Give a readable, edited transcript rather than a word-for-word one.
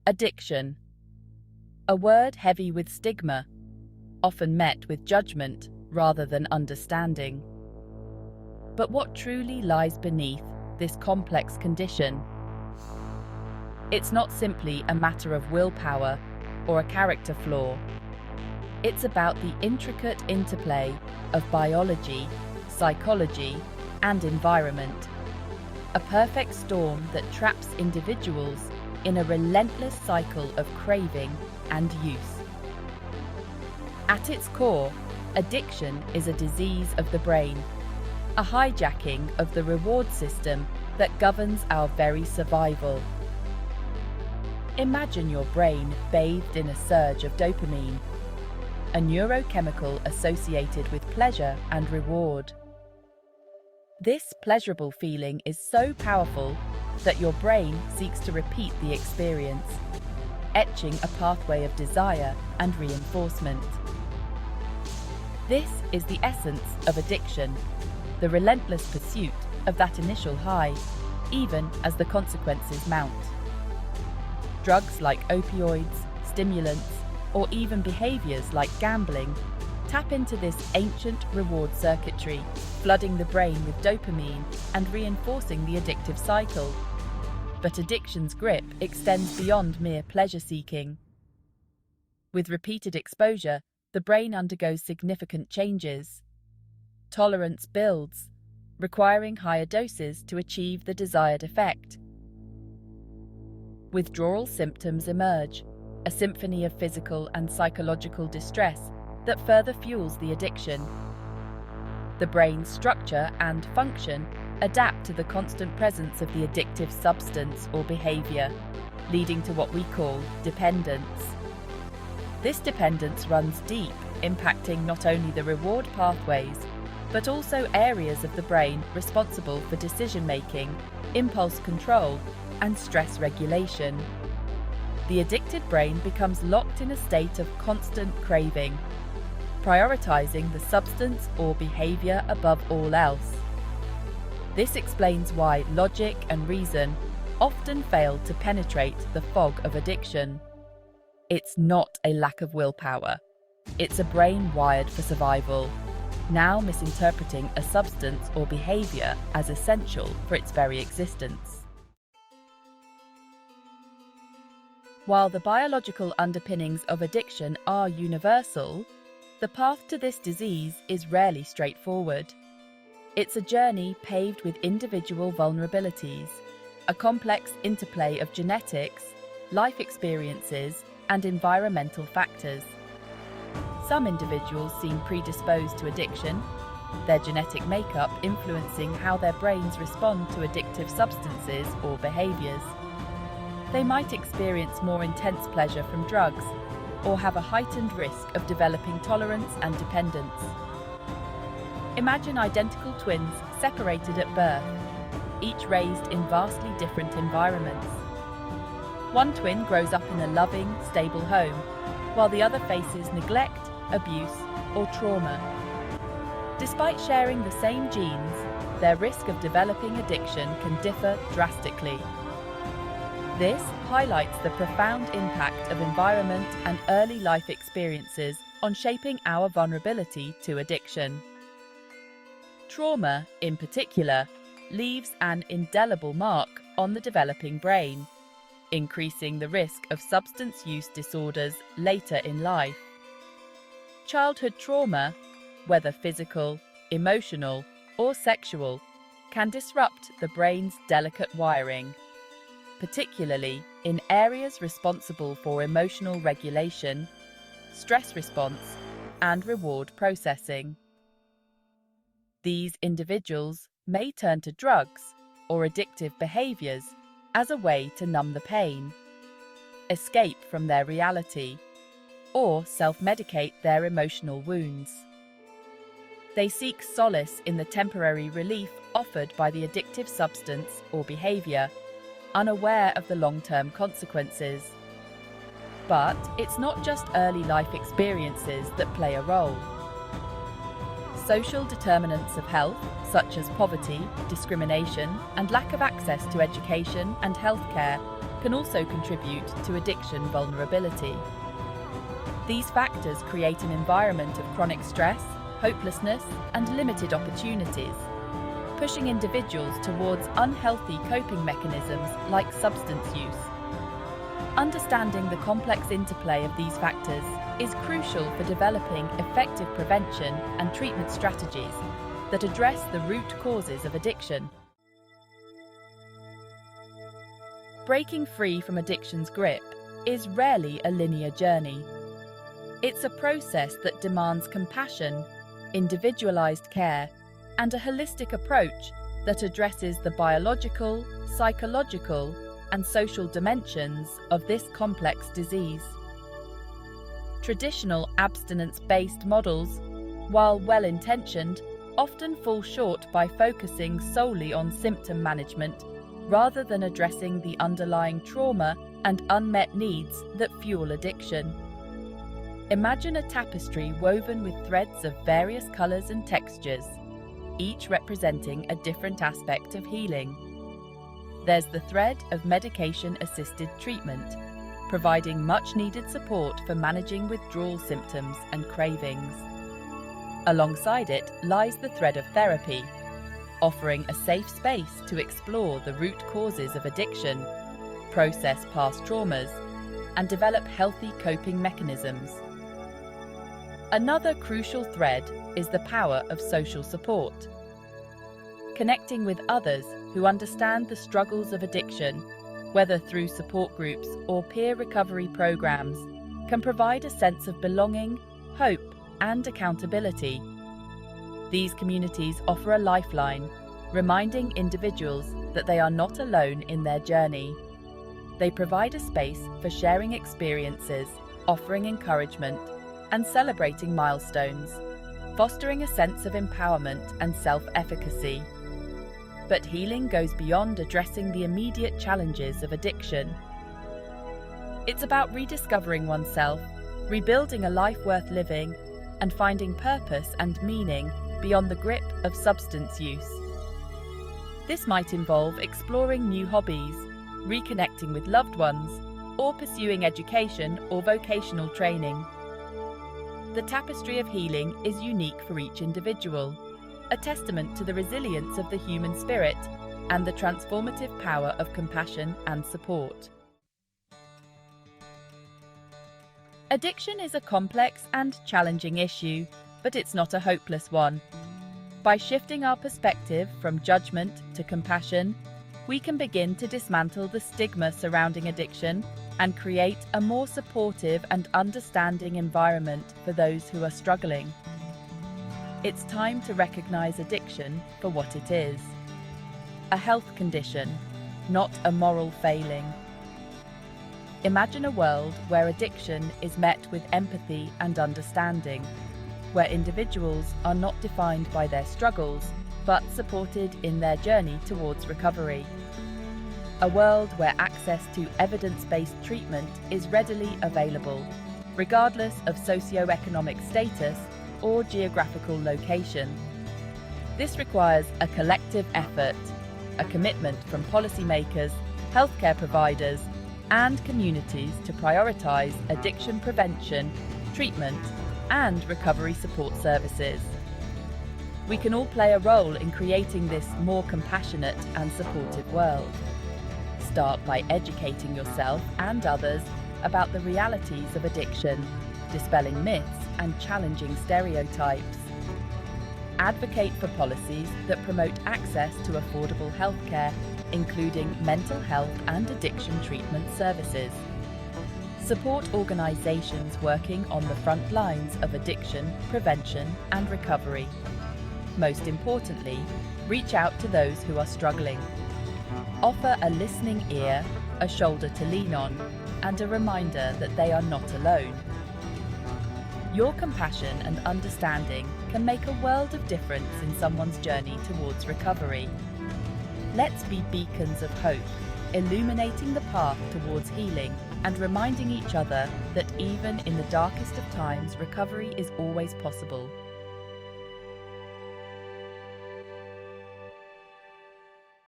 Addiction. A word heavy with stigma, often met with judgment rather than understanding. But what truly lies beneath this complex condition? It's not simply a matter of willpower or a character flaw. It's about the intricate interplay of biology, psychology, and environment. A perfect storm that traps individuals in a relentless cycle of craving and use. At its core, addiction is a disease of the brain, a hijacking of the reward system that governs our very survival. Imagine your brain bathed in a surge of dopamine, a neurochemical associated with pleasure and reward. This pleasurable feeling is so powerful that your brain seeks to repeat the experience, etching a pathway of desire and reinforcement. This is the essence of addiction, the relentless pursuit of that initial high, even as the consequences mount. Drugs like opioids, stimulants, or even behaviors like gambling tap into this ancient reward circuitry, flooding the brain with dopamine and reinforcing the addictive cycle. But addiction's grip extends beyond mere pleasure-seeking. With repeated exposure, the brain undergoes significant changes. Tolerance builds, requiring higher doses to achieve the desired effect. Withdrawal symptoms emerge, a symphony of physical and psychological distress that further fuels the addiction. The brain's structure and function adapt to the constant presence of the addictive substance or behavior, leading to what we call dependence. This dependence runs deep, impacting not only the reward pathways, but also areas of the brain responsible for decision-making, impulse control, and stress regulation. The addicted brain becomes locked in a state of constant craving, prioritizing the substance or behavior above all else. This explains why logic and reason often fail to penetrate the fog of addiction. It's not a lack of willpower. It's a brain wired for survival, now misinterpreting a substance or behavior as essential for its very existence. While the biological underpinnings of addiction are universal, the path to this disease is rarely straightforward. It's a journey paved with individual vulnerabilities, a complex interplay of genetics, life experiences, and environmental factors. Some individuals seem predisposed to addiction, their genetic makeup influencing how their brains respond to addictive substances or behaviors. They might experience more intense pleasure from drugs, or have a heightened risk of developing tolerance and dependence. Imagine identical twins separated at birth, each raised in vastly different environments. One twin grows up in a loving, stable home, while the other faces neglect, abuse, or trauma. Despite sharing the same genes, their risk of developing addiction can differ drastically. This highlights the profound impact of environment and early life experiences on shaping our vulnerability to addiction. Trauma, in particular, leaves an indelible mark on the developing brain, increasing the risk of substance use disorders later in life. Childhood trauma, whether physical, emotional, or sexual, can disrupt the brain's delicate wiring, particularly in areas responsible for emotional regulation, stress response, and reward processing. These individuals may turn to drugs or addictive behaviors as a way to numb the pain, escape from their reality, or self-medicate their emotional wounds. They seek solace in the temporary relief offered by the addictive substance or behavior, unaware of the long-term consequences. But it's not just early life experiences that play a role. Social determinants of health, such as poverty, discrimination, and lack of access to education and healthcare, can also contribute to addiction vulnerability. These factors create an environment of chronic stress, hopelessness, and limited opportunities, pushing individuals towards unhealthy coping mechanisms like substance use. Understanding the complex interplay of these factors is crucial for developing effective prevention and treatment strategies that address the root causes of addiction. Breaking free from addiction's grip is rarely a linear journey. It's a process that demands compassion, individualized care, and a holistic approach that addresses the biological, psychological, and social dimensions of this complex disease. Traditional abstinence-based models, while well-intentioned, often fall short by focusing solely on symptom management rather than addressing the underlying trauma and unmet needs that fuel addiction. Imagine a tapestry woven with threads of various colors and textures, each representing a different aspect of healing. There's the thread of medication-assisted treatment, providing much-needed support for managing withdrawal symptoms and cravings. Alongside it lies the thread of therapy, offering a safe space to explore the root causes of addiction, process past traumas, and develop healthy coping mechanisms. Another crucial thread is the power of social support. Connecting with others who understand the struggles of addiction, whether through support groups or peer recovery programs, can provide a sense of belonging, hope, and accountability. These communities offer a lifeline, reminding individuals that they are not alone in their journey. They provide a space for sharing experiences, offering encouragement, and celebrating milestones, fostering a sense of empowerment and self-efficacy. But healing goes beyond addressing the immediate challenges of addiction. It's about rediscovering oneself, rebuilding a life worth living, and finding purpose and meaning beyond the grip of substance use. This might involve exploring new hobbies, reconnecting with loved ones, or pursuing education or vocational training. The tapestry of healing is unique for each individual, a testament to the resilience of the human spirit and the transformative power of compassion and support. Addiction is a complex and challenging issue, but it's not a hopeless one. By shifting our perspective from judgment to compassion, we can begin to dismantle the stigma surrounding addiction and create a more supportive and understanding environment for those who are struggling. It's time to recognize addiction for what it is: a health condition, not a moral failing. Imagine a world where addiction is met with empathy and understanding, where individuals are not defined by their struggles, but supported in their journey towards recovery. A world where access to evidence-based treatment is readily available, regardless of socioeconomic status or geographical location. This requires a collective effort, a commitment from policymakers, healthcare providers, and communities to prioritize addiction prevention, treatment, and recovery support services. We can all play a role in creating this more compassionate and supportive world. Start by educating yourself and others about the realities of addiction, dispelling myths and challenging stereotypes. Advocate for policies that promote access to affordable healthcare, including mental health and addiction treatment services. Support organizations working on the front lines of addiction, prevention, and recovery. Most importantly, reach out to those who are struggling. Offer a listening ear, a shoulder to lean on, and a reminder that they are not alone. Your compassion and understanding can make a world of difference in someone's journey towards recovery. Let's be beacons of hope, illuminating the path towards healing and reminding each other that even in the darkest of times, recovery is always possible.